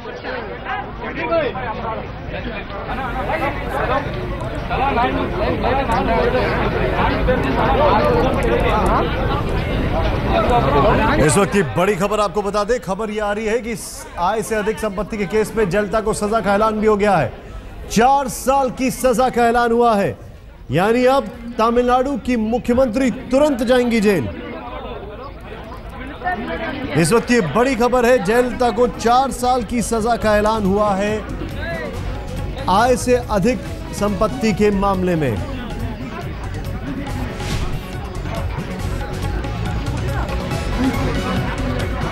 इस वक्त की बड़ी खबर आपको बता दें, खबर यह आ रही है कि आय से अधिक संपत्ति के केस में जयललिता को सजा का ऐलान भी हो गया है। 4 साल की सजा का ऐलान हुआ है, यानी अब तमिलनाडु की मुख्यमंत्री तुरंत जाएंगी जेल। इस वक्त की बड़ी खबर है, जयललिता को 4 साल की सजा का ऐलान हुआ है आय से अधिक संपत्ति के मामले में।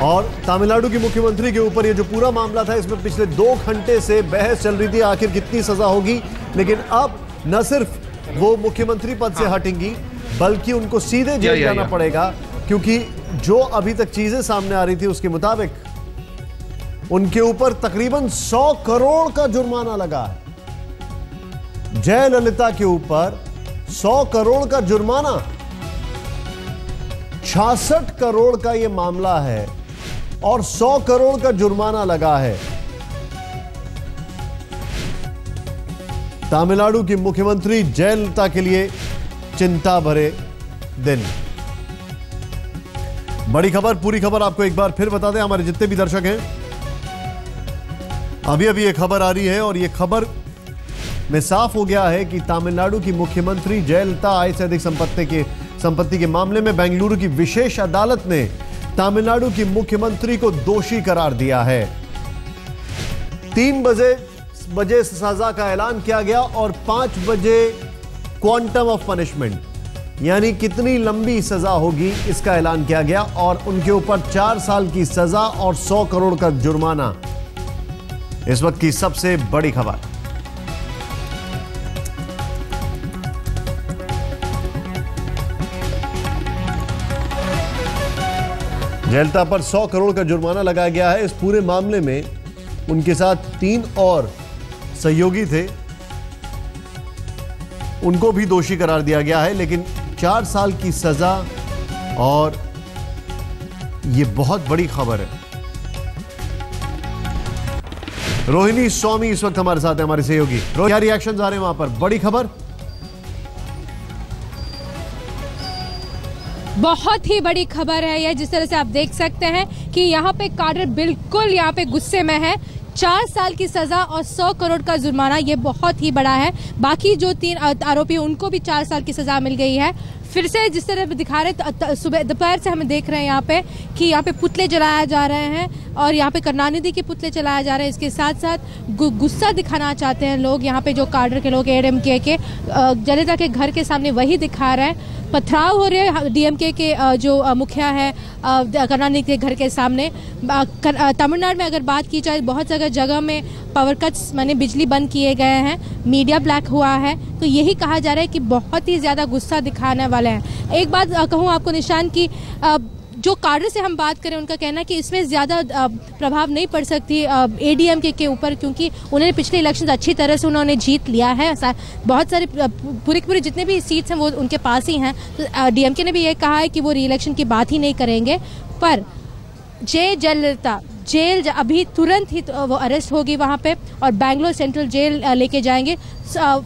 और तमिलनाडु की मुख्यमंत्री के ऊपर ये जो पूरा मामला था, इसमें पिछले 2 घंटे से बहस चल रही थी आखिर कितनी सजा होगी। लेकिन अब न सिर्फ वो मुख्यमंत्री पद से हटेंगी, बल्कि उनको सीधे जेल जाना पड़ेगा, क्योंकि जो अभी तक चीजें सामने आ रही थी उसके मुताबिक उनके ऊपर तकरीबन 100 करोड़ का जुर्माना लगा है। जयललिता के ऊपर 100 करोड़ का जुर्माना, 66 करोड़ का यह मामला है और 100 करोड़ का जुर्माना लगा है। तमिलनाडु की मुख्यमंत्री जयललिता के लिए चिंता भरे दिन। बड़ी खबर, पूरी खबर आपको एक बार फिर बता दें, हमारे जितने भी दर्शक हैं, अभी अभी ये खबर आ रही है और ये खबर में साफ हो गया है कि तमिलनाडु की मुख्यमंत्री जयललिता आय से अधिक संपत्ति के मामले में बेंगलुरु की विशेष अदालत ने तमिलनाडु की मुख्यमंत्री को दोषी करार दिया है। 3 बजे सजा का ऐलान किया गया और 5 बजे क्वांटम ऑफ पनिशमेंट, यानी कितनी लंबी सजा होगी इसका ऐलान किया गया और उनके ऊपर 4 साल की सजा और 100 करोड़ का जुर्माना। इस वक्त की सबसे बड़ी खबर। जयललिता पर 100 करोड़ का जुर्माना लगाया गया है। इस पूरे मामले में उनके साथ 3 और सहयोगी थे, उनको भी दोषी करार दिया गया है, लेकिन 4 साल की सजा। और यह बहुत बड़ी खबर है। रोहिणी स्वामी इस वक्त हमारे साथ है, हमारे सहयोगी। क्या रिएक्शंस आ रहे हैं वहां पर? बड़ी खबर, बहुत ही बड़ी खबर है यह। जिस तरह से आप देख सकते हैं कि यहाँ पे काडर बिल्कुल यहाँ पे गुस्से में है। 4 साल की सजा और 100 करोड़ का जुर्माना, ये बहुत ही बड़ा है। बाकी जो 3 आरोपी उनको भी 4 साल की सजा मिल गई है। फिर से जिस तरह दिखा रहे, सुबह दोपहर से हमें देख रहे हैं यहाँ पे कि यहाँ पे पुतले जलाए जा रहे हैं और यहाँ पे करुणानिधि के पुतले जलाए जा रहे हैं। इसके साथ साथ गुस्सा दिखाना चाहते हैं लोग, यहाँ पे जो काडर के लोग एडीएमके के जयललिता के घर के सामने वही दिखा रहे हैं। पथराव हो रहे हैं डीएमके के जो मुखिया है करुणानिधि के घर के सामने। तमिलनाडु में अगर बात की जाए, बहुत जगह में पावर कट्स माने बिजली बंद किए गए हैं, मीडिया ब्लैक हुआ है। तो यही कहा जा रहा है कि बहुत ही ज़्यादा गुस्सा दिखाने वाले हैं। एक बात कहूँ आपको निशान की, जो काडर से हम बात करें, उनका कहना है कि इसमें ज़्यादा प्रभाव नहीं पड़ सकती एडीएमके के ऊपर, क्योंकि उन्होंने पिछले इलेक्शन अच्छी तरह से उन्होंने जीत लिया है। बहुत सारे पूरे जितने भी सीट्स हैं वो उनके पास ही हैं। तो डीएमके ने भी ये कहा है कि वो री इलेक्शन की बात ही नहीं करेंगे। पर जयललिता जेल अभी तुरंत ही वो अरेस्ट होगी वहाँ पे और बेंगलोर सेंट्रल जेल लेके जाएंगे,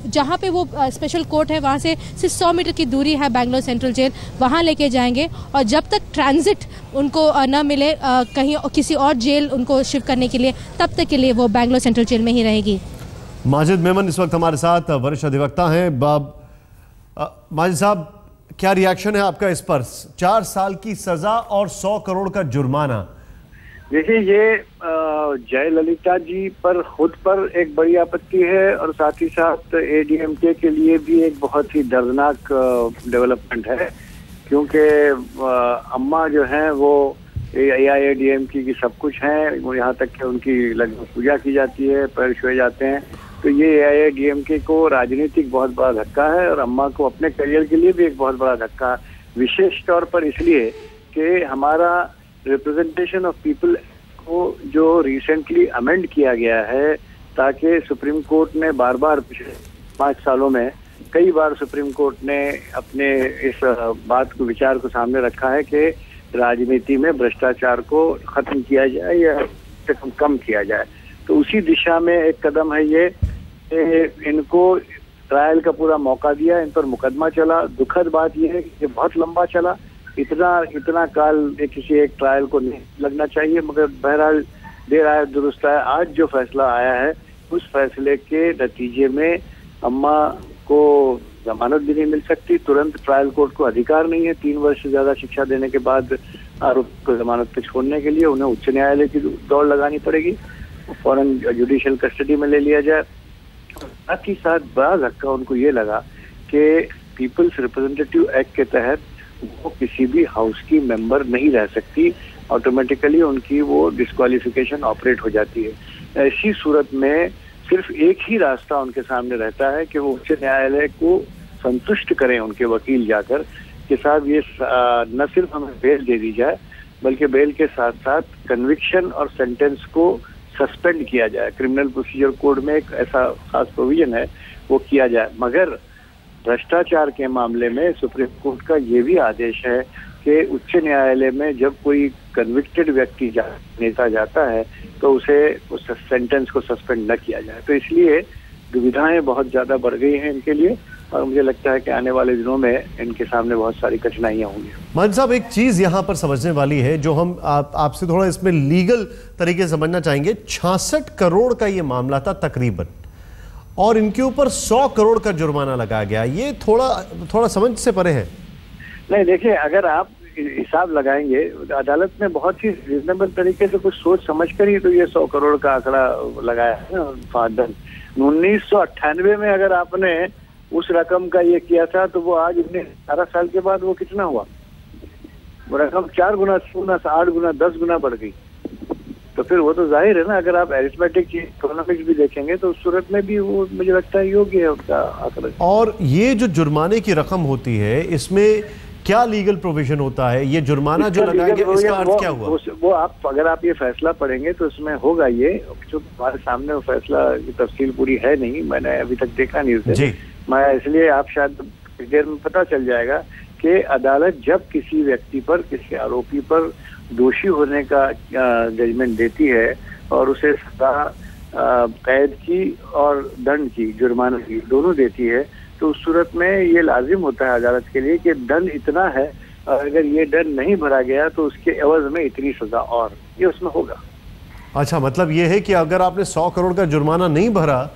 जहाँ पे वो स्पेशल कोर्ट है, वहाँ से सिर्फ 100 मीटर की दूरी है बेंगलोर सेंट्रल जेल, वहाँ लेके जाएंगे। और जब तक ट्रांजिट उनको न मिले कहीं किसी और जेल उनको शिफ्ट करने के लिए, तब तक के लिए वो बेंगलोर सेंट्रल जेल में ही रहेगी। माजिद मेमन इस वक्त हमारे साथ वरिष्ठ अधिवक्ता हैं। माजिद साहब, क्या रिएक्शन है आपका इस पर? 4 साल की सजा और 100 करोड़ का जुर्माना। देखिए, ये जयललिता जी पर खुद पर एक बड़ी आपत्ति है और साथ ही साथ एडीएमके के लिए भी एक बहुत ही दर्दनाक डेवलपमेंट है, क्योंकि अम्मा जो हैं वो एआईएडीएमके की सब कुछ हैं। यहाँ तक कि उनकी लगभग पूजा की जाती है, पैर छुए जाते हैं। तो ये एआईएडीएमके को राजनीतिक बहुत बड़ा धक्का है और अम्मा को अपने करियर के लिए भी एक बहुत बड़ा धक्का, विशेष तौर पर इसलिए कि हमारा रिप्रेजेंटेशन ऑफ पीपल को जो रिसेंटली अमेंड किया गया है, ताकि सुप्रीम कोर्ट ने बार बार पिछले 5 सालों में कई बार सुप्रीम कोर्ट ने अपने इस बात को, विचार को सामने रखा है कि राजनीति में भ्रष्टाचार को खत्म किया जाए या कम किया जाए। तो उसी दिशा में एक कदम है ये। इनको ट्रायल का पूरा मौका दिया, इन पर मुकदमा चला। दुखद बात यह है कि ये बहुत लंबा चला, इतना काल किसी एक ट्रायल को नहीं लगना चाहिए, मगर बहरहाल देर आए दुरुस्त आए। आज जो फैसला आया है उस फैसले के नतीजे में अम्मा को जमानत भी नहीं मिल सकती। तुरंत ट्रायल कोर्ट को अधिकार नहीं है 3 वर्ष से ज्यादा शिक्षा देने के बाद आरोपी को जमानत पे छोड़ने के लिए। उन्हें उच्च न्यायालय की दौड़ लगानी पड़ेगी, फौरन जुडिशियल कस्टडी में ले लिया जाए। साथ ही साथ बड़ा धक्का उनको ये लगा कि पीपल्स रिप्रेजेंटेटिव एक्ट के तहत वो किसी भी हाउस की मेंबर नहीं रह सकती, ऑटोमेटिकली उनकी वो डिस्क्वालिफिकेशन ऑपरेट हो जाती है। ऐसी सूरत में सिर्फ एक ही रास्ता उनके सामने रहता है कि वो उच्च न्यायालय को संतुष्ट करें उनके वकील जाकर कि साहब ये न सिर्फ हमें बेल दे दी जाए, बल्कि बेल के साथ साथ कन्विक्शन और सेंटेंस को सस्पेंड किया जाए। क्रिमिनल प्रोसीजर कोड में एक ऐसा खास प्रोविजन है, वो किया जाए। मगर भ्रष्टाचार के मामले में सुप्रीम कोर्ट का ये भी आदेश है कि उच्च न्यायालय में जब कोई कन्विक्टेड व्यक्ति नेता जाता है तो उसे उस सेंटेंस को सस्पेंड न किया जाए। तो इसलिए दुविधाएं बहुत ज्यादा बढ़ गई हैं इनके लिए, और मुझे लगता है कि आने वाले दिनों में इनके सामने बहुत सारी कठिनाइयां होंगी। मान साहब, एक चीज यहां पर समझने वाली है जो हम आपसे थोड़ा इसमें लीगल तरीके से समझना चाहेंगे। 66 करोड़ का ये मामला था तकरीबन, और इनके ऊपर 100 करोड़ का जुर्माना लगाया गया। ये थोड़ा समझ से परे है। नहीं, देखिए, अगर आप हिसाब लगाएंगे अदालत ने बहुत ही रीजनेबल तरीके से कुछ सोच समझ कर ही तो ये 100 करोड़ का आंकड़ा लगाया है ना फादर। 1998 में अगर आपने उस रकम का ये किया था तो वो आज 18 साल के बाद वो कितना हुआ? वो रकम 4 गुना, 6 गुना, 8 गुना, 10 गुना बढ़ गई। तो फिर वो तो जाहिर है ना, अगर आप एरिथमेटिक इकोनॉमिक्स भी देखेंगे तो उस सूरत में भी वो मुझे लगता है योग्य है उसका आंकड़ा। और ये जो जुर्माने की रकम होती है, इसमें क्या लीगल प्रोविजन होता है? ये जुर्माना जो लगाया गया, इसका अर्थ क्या हुआ? वो आप अगर आप ये फैसला पढ़ेंगे तो उसमें होगा ये, जो हमारे सामने वो फैसला की तफसील पूरी है नहीं, मैंने अभी तक देखा नहीं उसे, मैं इसलिए आप शायद कुछ देर में पता चल जाएगा कि अदालत जब किसी व्यक्ति पर, किसी आरोपी पर दोषी होने का जजमेंट देती है और उसे सजा कैद की और दंड की, जुर्माना की, दोनों देती है, तो उस सूरत में ये लाजिम होता है अदालत के लिए कि दंड इतना है, और अगर ये दंड नहीं भरा गया तो उसके एवज में इतनी सजा और ये उसमें होगा। अच्छा, मतलब ये है कि अगर आपने 100 करोड़ का जुर्माना नहीं भरा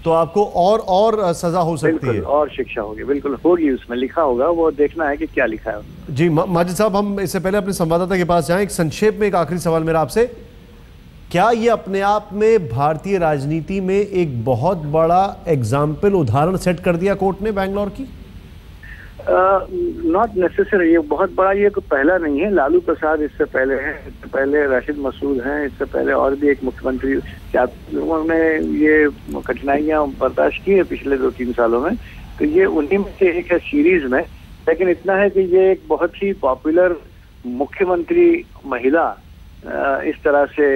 तो आपको और सजा हो सकती है, और शिक्षा होगी। बिल्कुल होगी, उसमें लिखा होगा, वो देखना है कि क्या लिखा है। जी माजिद साहब, हम इससे पहले अपने संवाददाता के पास जाएं, एक संक्षेप में एक आखिरी सवाल मेरा आपसे, क्या ये अपने आप में भारतीय राजनीति में एक बहुत बड़ा एग्जाम्पल, उदाहरण सेट कर दिया कोर्ट ने बैंगलोर की? नॉट नेसेसरी, ये बहुत बड़ा ये कोई पहला नहीं है। लालू प्रसाद इससे पहले हैं, इससे पहले राशिद मसूद हैं, इससे पहले और भी एक मुख्यमंत्री, क्या उन्होंने ये कठिनाइयां बर्दाश्त की है पिछले 2-3 सालों में, तो ये उन्हीं में से एक है सीरीज में। लेकिन इतना है कि ये एक बहुत ही पॉपुलर मुख्यमंत्री महिला इस तरह से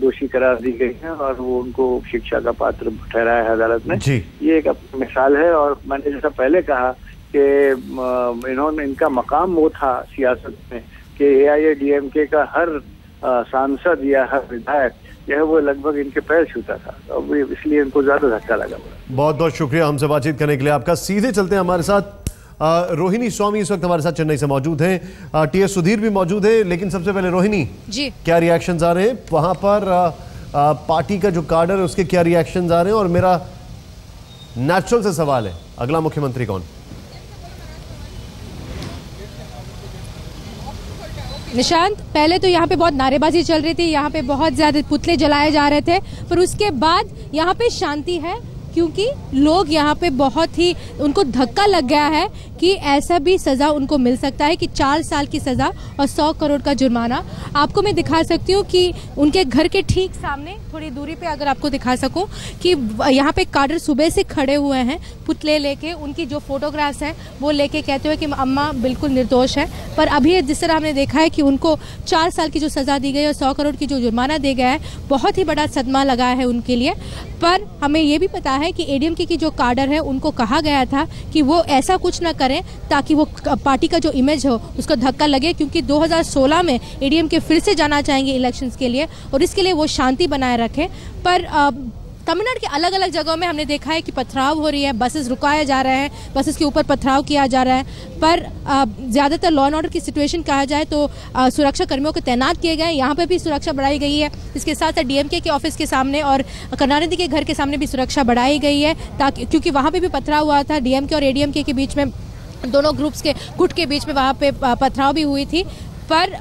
दोषी करार दी गई है और वो उनको शिक्षा का पात्र ठहराया है अदालत ने। ये एक मिसाल है। और मैंने जैसा पहले कहा कि इन्होंने, इनका मकाम वो था सियासत में कि AIADMK का हर सांसद या हर विधायक जो है वो लगभग इनके पैर छूता था, तो इसलिए इनको ज्यादा धक्का लगा। बहुत बहुत शुक्रिया हमसे बातचीत करने के लिए आपका। सीधे चलते हैं, हमारे साथ रोहिणी स्वामी इस वक्त हमारे साथ चेन्नई से मौजूद हैं, TS सुधीर भी मौजूद है। लेकिन सबसे पहले रोहिणी जी, क्या रिएक्शंस आ रहे हैं वहां पर? पार्टी का जो कार्डर है उसके क्या रिएक्शंस आ रहे हैं? और मेरा नेचुरल से सवाल है, अगला मुख्यमंत्री कौन? निशांत, पहले तो यहाँ पे बहुत नारेबाजी चल रही थी, यहाँ पे बहुत ज्यादा पुतले जलाए जा रहे थे, पर उसके बाद यहाँ पे शांति है, क्योंकि लोग यहाँ पे बहुत ही, उनको धक्का लग गया है कि ऐसा भी सज़ा उनको मिल सकता है कि 4 साल की सज़ा और 100 करोड़ का जुर्माना। आपको मैं दिखा सकती हूँ कि उनके घर के ठीक सामने थोड़ी दूरी पे अगर आपको दिखा सकूँ कि यहाँ पे काडर सुबह से खड़े हुए हैं पुतले लेके, उनकी जो फोटोग्राफ्स हैं वो लेके कहते हुए कि अम्मा बिल्कुल निर्दोष है। पर अभी जिस तरह हमने देखा है कि उनको 4 साल की जो सज़ा दी गई और 100 करोड़ की जो जुर्माना दिया गया है, बहुत ही बड़ा सदमा लगा है उनके लिए। पर हमें ये भी पता है कि ADMK की जो काडर है उनको कहा गया था कि वो ऐसा कुछ ना करे करें ताकि वो पार्टी का जो इमेज हो उसको धक्का लगे, क्योंकि 2016 में एडीएमके फिर से जाना चाहेंगे इलेक्शंस के लिए और इसके लिए वो शांति बनाए रखें। पर तमिलनाडु के अलग अलग जगहों में हमने देखा है कि पथराव हो रही है, बसेस रुकाए जा रहे हैं, बसेस के ऊपर पथराव किया जा रहा है। पर ज़्यादातर लॉ एंड ऑर्डर की सिचुएशन कहा जाए तो सुरक्षा कर्मियों को तैनात किए गए हैं। यहाँ पे भी सुरक्षा बढ़ाई गई है। इसके साथ साथ डीएमके के ऑफिस के सामने और करुणानिधि के घर के सामने भी सुरक्षा बढ़ाई गई है, ताकि क्योंकि वहाँ पर भी पथराव हुआ था, डीएमके और एडीएमके के बीच में, दोनों ग्रुप्स के गुट के बीच में वहाँ पे पथराव भी हुई थी। पर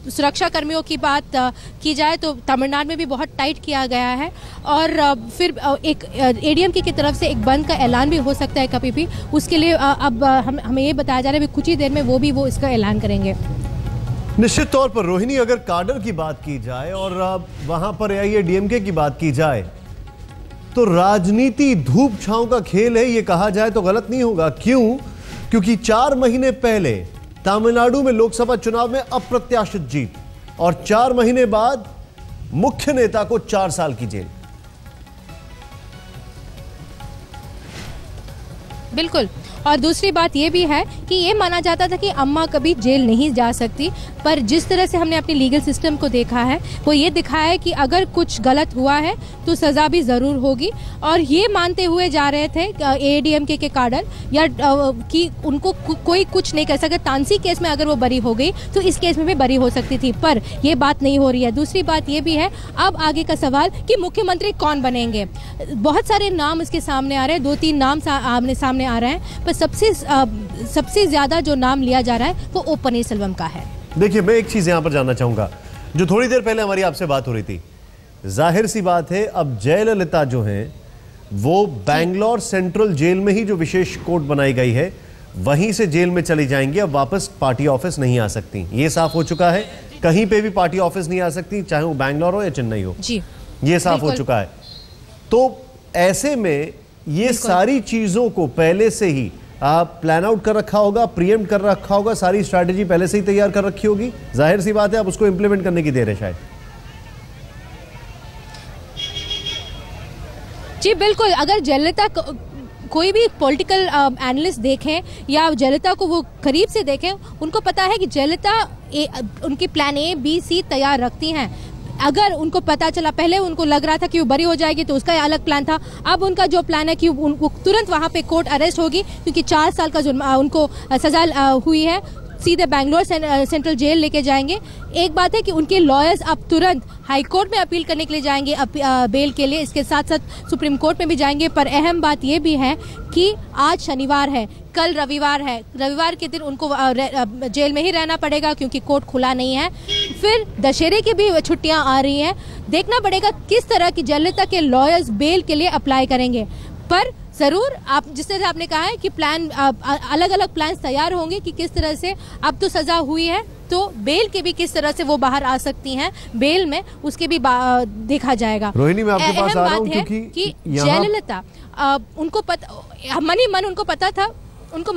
सुरक्षा कर्मियों की बात की जाए तो तमिलनाडु में भी बहुत टाइट किया गया है और फिर एक एडीएमके की तरफ से एक बंद का ऐलान भी हो सकता है कभी भी। उसके लिए अब हमें ये बताया जा रहा है कि कुछ ही देर में वो इसका ऐलान करेंगे। निश्चित तौर पर रोहिणी, अगर काडर की बात की जाए और वहां पर एआईएडीएमके की बात की जाए तो राजनीति धूप छांव का खेल है, ये कहा जाए तो गलत नहीं होगा। क्यों? क्योंकि 4 महीने पहले तमिलनाडु में लोकसभा चुनाव में अप्रत्याशित जीत और 4 महीने बाद मुख्य नेता को 4 साल की जेल। बिल्कुल। और दूसरी बात ये भी है कि ये माना जाता था कि अम्मा कभी जेल नहीं जा सकती, पर जिस तरह से हमने अपने लीगल सिस्टम को देखा है वो ये दिखाया है कि अगर कुछ गलत हुआ है तो सज़ा भी ज़रूर होगी। और ये मानते हुए जा रहे थे एआईएडीएमके के काडर या कि उनको कोई कुछ नहीं कर सकता। तानसी केस में अगर वो बरी हो गई तो इस केस में भी बरी हो सकती थी, पर ये बात नहीं हो रही है। दूसरी बात ये भी है, अब आगे का सवाल कि मुख्यमंत्री कौन बनेंगे। बहुत सारे नाम इसके सामने आ रहे हैं, 2-3 नाम आमने सामने आ रहे हैं, पर सबसे ज्यादा जो नाम लिया जा रहा है वो ओ पनीरसेल्वम का है। देखिए, मैं एक चीज यहां पर जानना चाहूंगा, जो थोड़ी देर पहले हमारी आपसे बात हो रही थी, जाहिर सी बात है अब जयललिता जो हैं वो बैंगलोर सेंट्रल जेल में ही जो विशेष कोर्ट बनाई गई है वहीं से जेल में चली जाएंगी, अब वापस पार्टी ऑफिस नहीं आ सकती। ये साफ हो चुका है, कहीं पे भी पार्टी ऑफिस नहीं आ सकती, चाहे वो बैंगलोर हो या चेन्नई हो। जी, ये साफ हो चुका है। तो ऐसे में ये सारी चीजों को पहले से ही आप प्लान आउट कर रखा होगा, प्रीएम्प्ट कर रखा होगा, सारी स्ट्रैटेजी पहले से ही तैयार कर रखी होगी। जाहिर सी बात है अब उसको इंप्लीमेंट करने की देर है शायद। जी बिल्कुल। अगर जयललिता कोई भी पॉलिटिकल एनालिस्ट देखें या जयललिता को वो करीब से देखें, उनको पता है कि जयललिता उनकी प्लान A, B, C तैयार रखती हैं। अगर उनको पता चला, पहले उनको लग रहा था कि वो बरी हो जाएगी तो उसका अलग प्लान था, अब उनका जो प्लान है कि उनको तुरंत वहाँ पे कोर्ट अरेस्ट होगी, क्योंकि 4 साल का जुर्म उनको सजा हुई है, सीधे बैंगलोर सेंट्रल जेल लेके जाएंगे। एक बात है कि उनके लॉयर्स अब तुरंत हाई कोर्ट में अपील करने के लिए जाएंगे बेल के लिए, इसके साथ साथ सुप्रीम कोर्ट में भी जाएंगे। पर अहम बात ये भी है कि आज शनिवार है, कल रविवार है, रविवार के दिन उनको जेल में ही रहना पड़ेगा क्योंकि कोर्ट खुला नहीं है। फिर दशहरे की भी छुट्टियां आ रही हैं, देखना पड़ेगा किस तरह की जयललिता के लॉयर्स बेल के लिए अप्लाई करेंगे। पर ज़रूर आप जिस तरह से आपने कहा है कि प्लान अलग अलग प्लान तैयार होंगे कि किस तरह से, अब तो सज़ा हुई है तो बेल के भी किस तरह से वो बाहर आ सकती हैं बेल में, उसके भी देखा जाएगा। रोहिणी, मैं आपके पास आ रहा हूं क्योंकि जयललिता उनको पता, मन ही मन उनको पता था, उनको